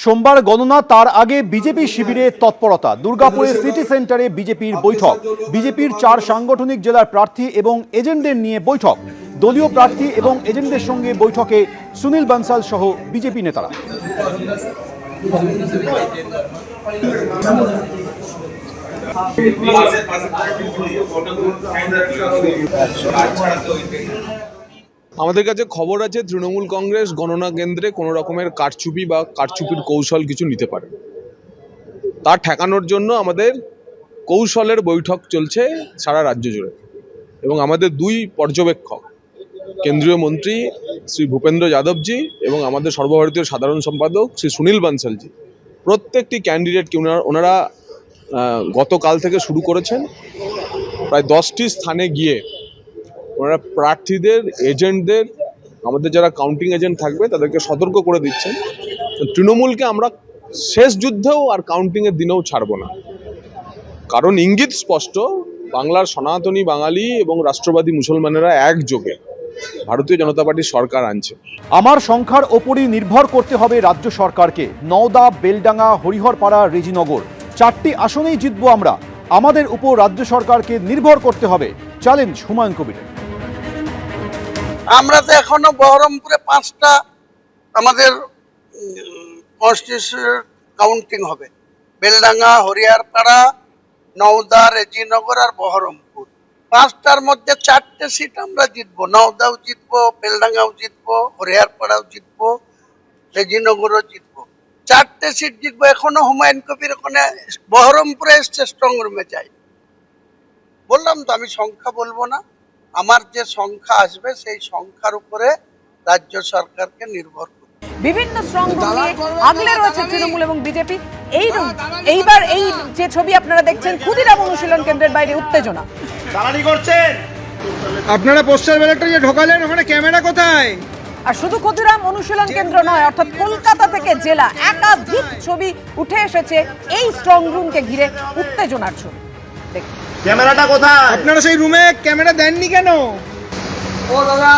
সোমবার গণনা, তার আগে বিজেপি শিবিরে তৎপরতা। দুর্গাপুরে সিটি সেন্টারে বিজেপির বৈঠক। বিজেপির 4 সাংগঠনিক জেলার প্রার্থী এবং এজেন্টদের নিয়ে বৈঠক। দলীয় প্রার্থী এবং এজেন্টদের সঙ্গে বৈঠকে সুনীল বানসাল সহ বিজেপি নেতারা। আমাদের কাছে খবর আছে তৃণমূল কংগ্রেস গণনা কেন্দ্রে কোনো রকমের কারচুপি বা কারচুপির কৌশল কিছু নিতে পারে। তা ঠেকানোর জন্য আমাদের কৌশলের বৈঠক চলছে সারা রাজ্য জুড়ে, এবং আমাদের 2 পর্যবেক্ষক, কেন্দ্রীয় মন্ত্রী শ্রী ভূপেন্দ্র যাদবজি এবং আমাদের সর্বভারতীয় সাধারণ সম্পাদক শ্রী সুনীল বানসালজি, প্রত্যেকটি ক্যান্ডিডেটকে ওনারা গতকাল থেকে শুরু করেছেন। প্রায় 10টি স্থানে গিয়ে ওনারা প্রার্থীদের, এজেন্টদের, আমাদের যারা কাউন্টিং এজেন্ট থাকবে তাদেরকে সতর্ক করে দিচ্ছেন তৃণমূলকে আমরা শেষ যুদ্ধেও আর কাউন্টিংয়ের দিনেও ছাড়ব না। কারণ ইঙ্গিত স্পষ্ট, বাংলার সনাতনী বাঙালি এবং রাষ্ট্রবাদী মুসলমানেরা একযোগে ভারতীয় জনতা পার্টির সরকার আনছে। আমার সংখ্যার ওপরই নির্ভর করতে হবে রাজ্য সরকারকে। নওদা, বেলডাঙ্গা, হরিহরপাড়া, রেজিনগর 4টি আসনেই জিতবো আমরা। আমাদের উপর রাজ্য সরকারকে নির্ভর করতে হবে, চ্যালেঞ্জ হুমায়ুন কবিরের। আমরা তো এখনো বহরমপুরে 5টা আমাদের কনস্টিটিউশন কাউন্টিং হবে। বেলডাঙ্গা, হরিহরপাড়া, নওদা, রেজিনগর আর বহরমপুর। 5টার মধ্যে 4টে সিট আমরা জিতবো। নওদাও জিতবো, বেলডাঙ্গাও জিতবো, হরিহরপাড়াও জিতবো, রেজিনগরও জিতবো। 4টে সিট জিতবো। এখনো হুমায়ুন কবির ওখানে বহরমপুরে এসছে স্ট্রং রুমে যাই। বললাম তো আমি সংখ্যা বলবো না, আমার যে সংখ্যা আসবে সেই সংখ্যার উপরে রাজ্য সরকারকে নির্ভর করবে। বিভিন্ন স্ট্রং রুম নিয়ে আগলে রয়েছে তৃণমূল এবং বিজেপি। এইবার এই যে ছবি আপনারা দেখছেন, ক্ষুদিরাম অনুশীলন কেন্দ্রের বাইরে উত্তেজনা। দালালি করছেন আপনারা। পোস্টার ব্যালটটা যে ঢোকালেন, ওখানে ক্যামেরা কোথায়? আর শুধু ক্ষুদিরাম অনুশীলন কেন্দ্র নয়, অর্থাৎ কলকাতা থেকে জেলা একাধিক ছবি উঠে এসেছে এই স্ট্রং রুমকে ঘিরে উত্তেজনার ছবি। ক্যামেরাটা কোথায়? আপনারা সেই রুমে ক্যামেরা দেননি কেন? ও দাদা,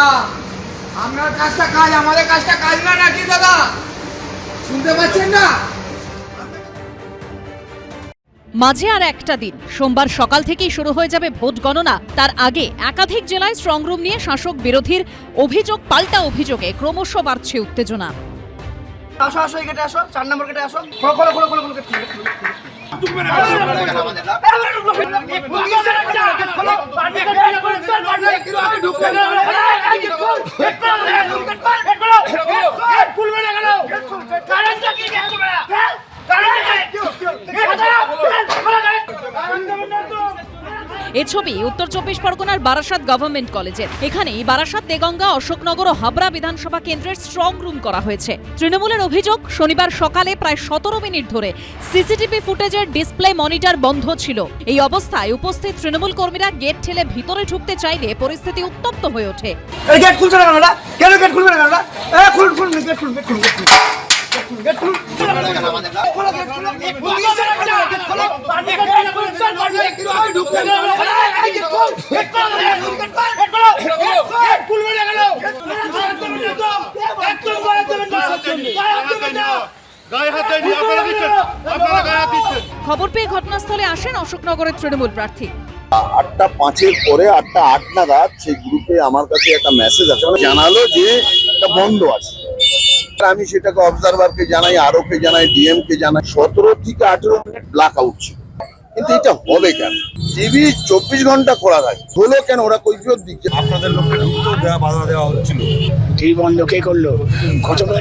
আপনার কাজটা কাজ, আমাদের কাজটা কাজ না নাকি দাদা? শুনতে পাচ্ছেন না? মাঝে আর একটা দিন, সোমবার সকাল থেকেই শুরু হয়ে যাবে ভোট গণনা। তার আগে একাধিক জেলায় স্ট্রংরুম নিয়ে শাসক বিরোধীর অভিযোগ পাল্টা অভিযোগে ক্রমশ বাড়ছে উত্তেজনা। আসো আসো, এই গেটে আসো, 4 নম্বর গেটে আসো। খোলো এ ছবি উত্তর 24 পরগনার বারাসাত গভর্নমেন্ট কলেজের। এখানেই বারাসাত, দেগঙ্গা, অশোকনগর ও হাবড়া বিধানসভা কেন্দ্রের স্ট্রং রুম করা হয়েছে। তৃণমূলের অভিযোগ, শনিবার সকালে প্রায় 17 মিনিট ধরে সিসিটিভি ফুটেজের ডিসপ্লে মনিটর বন্ধ ছিল। এই অবস্থায় উপস্থিত তৃণমূল কর্মীরা গেট ঠেলে ভিতরে ঢুকতে চাইলে পরিস্থিতি উত্তপ্ত হয়ে ওঠে। গেট খুলছে না কেন? কেন গেট খুলবে না কেন? খুলুন গেট খুলুন। খবর পেয়ে ঘটনাস্থলে আসেন অশোকনগরের তৃণমূল প্রার্থী। 8:05 পরে 8:08 নাগাদ সেই গ্রুপে আমার কাছে একটা মেসেজ আছে, জানালো যে এটা বন্ধ আছে। আমি সেটাকে অবজারভারকে জানাই, আরোকে জানাই, ডিএম কে জানাই। 17 থেকে 18 মিনিট ব্ল্যাক আউট ছিল। কিন্তু এটা হবে কেন? টিভি 24 ঘন্টা খোলা থাকে, হলো কেন? ওরা কৈফিয়ত দিচ্ছে। আপনাদের লোককে ঢুকতেও বাধা দেওয়া হচ্ছিল। টিভি বন্ধ কে করলো? কতগুলো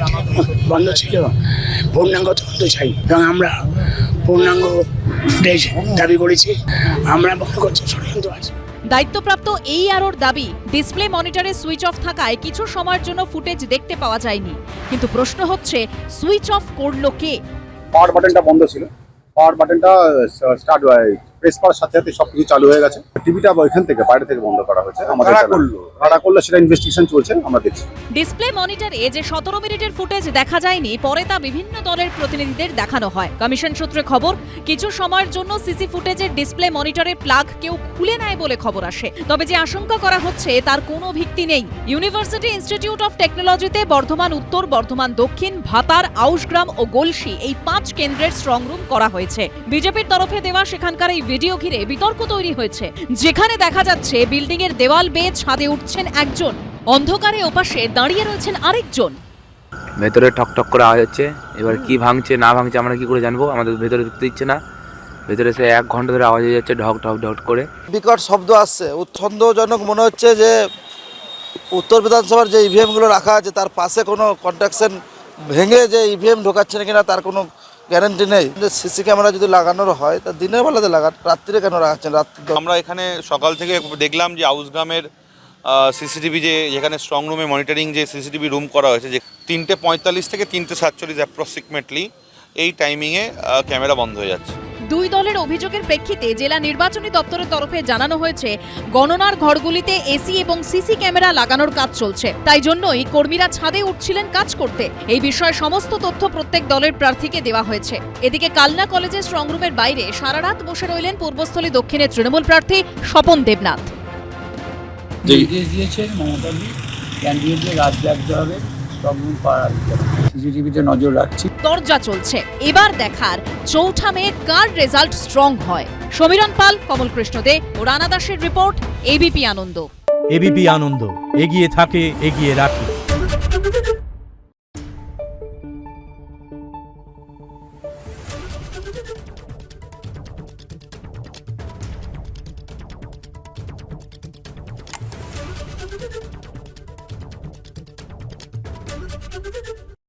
বন্ধ ছিল। পূর্ণাঙ্গ তদন্ত চাই এবং আমরা পূর্ণাঙ্গ ফুটেজ দাবি করেছি। আমরা মনে করছি ষড়যন্ত্র আছে। দায়িত্বপ্রাপ্ত এই আরোর দাবি, ডিসপ্লে মনিটরে সুইচ অফ থাকায় কিছু সময়ের জন্য ফুটেজ দেখতে পাওয়া যায়নি। কিন্তু প্রশ্ন হচ্ছে, সুইচ অফ করলো কে? পাওয়ার বাটনটা বন্ধ ছিল, পাওয়ার বাটনটা স্টার্ট প্রেস করার সাথে সাথে সবকিছু চালু হয়ে গেছে। টিভিটা আবার ওইখান থেকে বাইরে থেকে বন্ধ করা হয়েছে। আমাদের কারা করলো সেটা ইনভেস্টিগেশন চলছে, আমরা দেখছি। ডিসপ্লে মনিটরে যে 17 মিনিটের ফুটেজ দেখা যায়নি, পরে তা বিভিন্ন দলের প্রতিনিধিদের দেখানো হয়। কমিশন সূত্রে খবর, কিছু সময়ের জন্য সিসি ফুটেজের ডিসপ্লে মনিটরের প্লাগ কেউ খুলে নেয় বলে খবর আসে। তবে যে আশঙ্কা করা হচ্ছে তার কোনো ভিত্তি নেই। ইউনিভার্সিটি ইনস্টিটিউট অফ টেকনোলজিতে বর্ধমান উত্তর, বর্ধমান দক্ষিণ, ভাতার, আউশগ্রাম ও গলসি এই 5 কেন্দ্রের স্ট্রং রুম করা হয়েছে। বিজেপির তরফে দেওয়া সেখানকার এই ভিডিও ঘিরে বিতর্ক তৈরি হয়েছে, যেখানে দেখা যাচ্ছে বিল্ডিং এর দেওয়াল বেয়ে ছাদে উঠছেন একজন, অন্ধকারে ওপাশে দাঁড়িয়ে রয়েছেন আরেকজন। ভেতরে ঠকঠক করে আওয়াজ হচ্ছে, এবার কি ভাঙছে না ভাঙছে আমরা কি করে জানবো? আমাদের ভেতরে ঢুকতে দিচ্ছে না। ভেতরে সে 1 ঘন্টা ধরে আওয়াজ হয়ে যাচ্ছে, ঢক ঢক ঢক করে বিকট শব্দ আসছে। সন্দেহজনক মনে হচ্ছে যে উত্তর বিধানসভার যে ইভিএমগুলো রাখা আছে তার পাশে কোনো কন্ট্রাকশন ভেঙে যে ইভিএম ঢোকাচ্ছে না কিনা তার কোনো গ্যারান্টি নেই। সিসি ক্যামেরা যদি লাগানোর হয় তা দিনের বেলাতে লাগান, রাত্রিরে কেন রাখাচ্ছেন? রাত্রি আমরা এখানে সকাল থেকে দেখলাম যে আউসগ্রামের সিসিটিভি যেখানে স্ট্রং রুমে মনিটরিং যে সিসিটিভি রুম করা হয়েছে, যে 3:45 থেকে 3:47 অ্যাপ্রক্সিমেটলি এই টাইমিংয়ে ক্যামেরা বন্ধ হয়ে যাচ্ছে। দুই দলের অভিযোগের প্রেক্ষিতে জেলা নির্বাচনী দপ্তরের তরফে জানানো হয়েছে, গণনার ঘরগুলিতে এসি এবং সিসি ক্যামেরা লাগানোর কাজ চলছে, তাই জন্যই কর্মীরা ছাদে উঠছিলেন কাজ করতে। এই বিষয়ে সমস্ত তথ্য প্রত্যেক দলের প্রার্থীকে দেওয়া হয়েছে। এদিকে কালনা কলেজের স্ট্রং রুমের বাইরে সারা রাত বসে রইলেন পূর্বস্থলী দক্ষিণের তৃণমূল প্রার্থী স্বপন দেবনাথ। নির্দেশ দিয়েছেন মমতাদি ক্যান্ডিডেটদের রাত জাগতে হবে, স্ট্রং রুম পাওয়া সিসিটিভিতে নজর রাখছি। দরজা চলছে, এবার দেখার 4 মে কার রেজাল্ট স্ট্রং হয়। সমীরণ পাল, কমল কৃষ্ণ দে ও রানা দাসের রিপোর্ট, এবিপি আনন্দ। এবিপি আনন্দ, এগিয়ে থাকে, এগিয়ে রাখে।